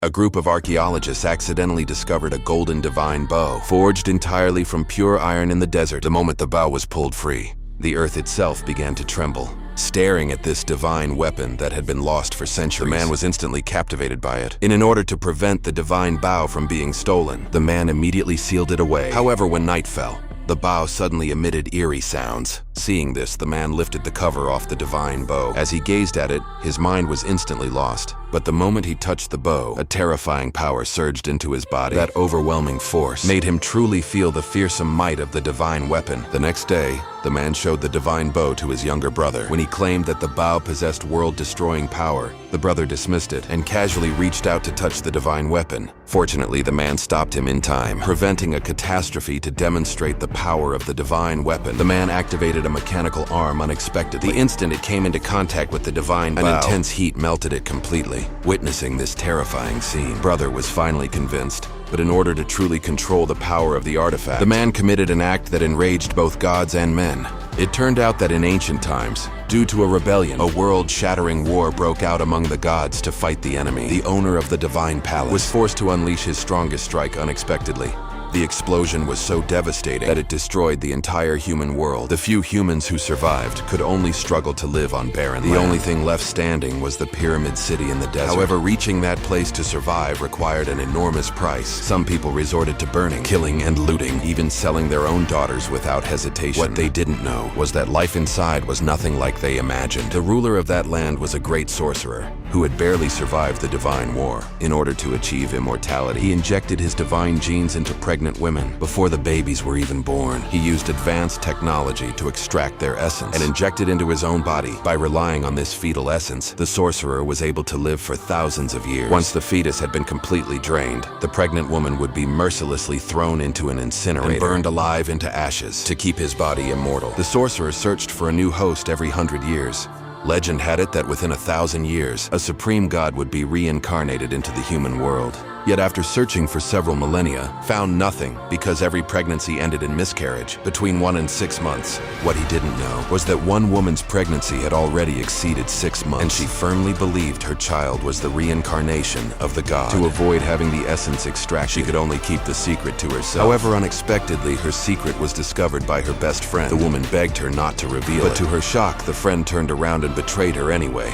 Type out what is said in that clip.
A group of archaeologists accidentally discovered a golden divine bow, forged entirely from pure iron in the desert. The moment the bow was pulled free, the earth itself began to tremble, staring at this divine weapon that had been lost for centuries. The man was instantly captivated by it. In order to prevent the divine bow from being stolen, the man immediately sealed it away. However, when night fell, the bow suddenly emitted eerie sounds. Seeing this, the man lifted the cover off the divine bow. As he gazed at it, his mind was instantly lost. But the moment he touched the bow, a terrifying power surged into his body. That overwhelming force made him truly feel the fearsome might of the divine weapon. The next day, the man showed the divine bow to his younger brother. When he claimed that the bow possessed world-destroying power, the brother dismissed it and casually reached out to touch the divine weapon. Fortunately, the man stopped him in time, preventing a catastrophe to demonstrate the power of the divine weapon. The man activated a mechanical arm unexpectedly. The instant it came into contact with the divine bow, an intense heat melted it completely. Witnessing this terrifying scene, brother was finally convinced. But in order to truly control the power of the artifact, the man committed an act that enraged both gods and men. It turned out that in ancient times, due to a rebellion, a world-shattering war broke out among the gods to fight the enemy. The owner of the divine palace was forced to unleash his strongest strike unexpectedly. The explosion was so devastating that it destroyed the entire human world. The few humans who survived could only struggle to live on barren land. The only thing left standing was the pyramid city in the desert. However, reaching that place to survive required an enormous price. Some people resorted to burning, killing, and looting, even selling their own daughters without hesitation. What they didn't know was that life inside was nothing like they imagined. The ruler of that land was a great sorcerer who had barely survived the divine war. In order to achieve immortality, he injected his divine genes into pregnant women before the babies were even born. He used advanced technology to extract their essence and inject it into his own body. By relying on this fetal essence, the sorcerer was able to live for thousands of years. Once the fetus had been completely drained, the pregnant woman would be mercilessly thrown into an incinerator and burned alive into ashes to keep his body immortal. The sorcerer searched for a new host every 100 years. Legend had it that within 1,000 years, a supreme god would be reincarnated into the human world. Yet after searching for several millennia, found nothing because every pregnancy ended in miscarriage between 1 and 6 months. What he didn't know was that one woman's pregnancy had already exceeded 6 months, and she firmly believed her child was the reincarnation of the god. To avoid having the essence extracted, she could only keep the secret to herself. However, unexpectedly, her secret was discovered by her best friend. The woman begged her not to reveal it, but to her shock, the friend turned around and betrayed her anyway.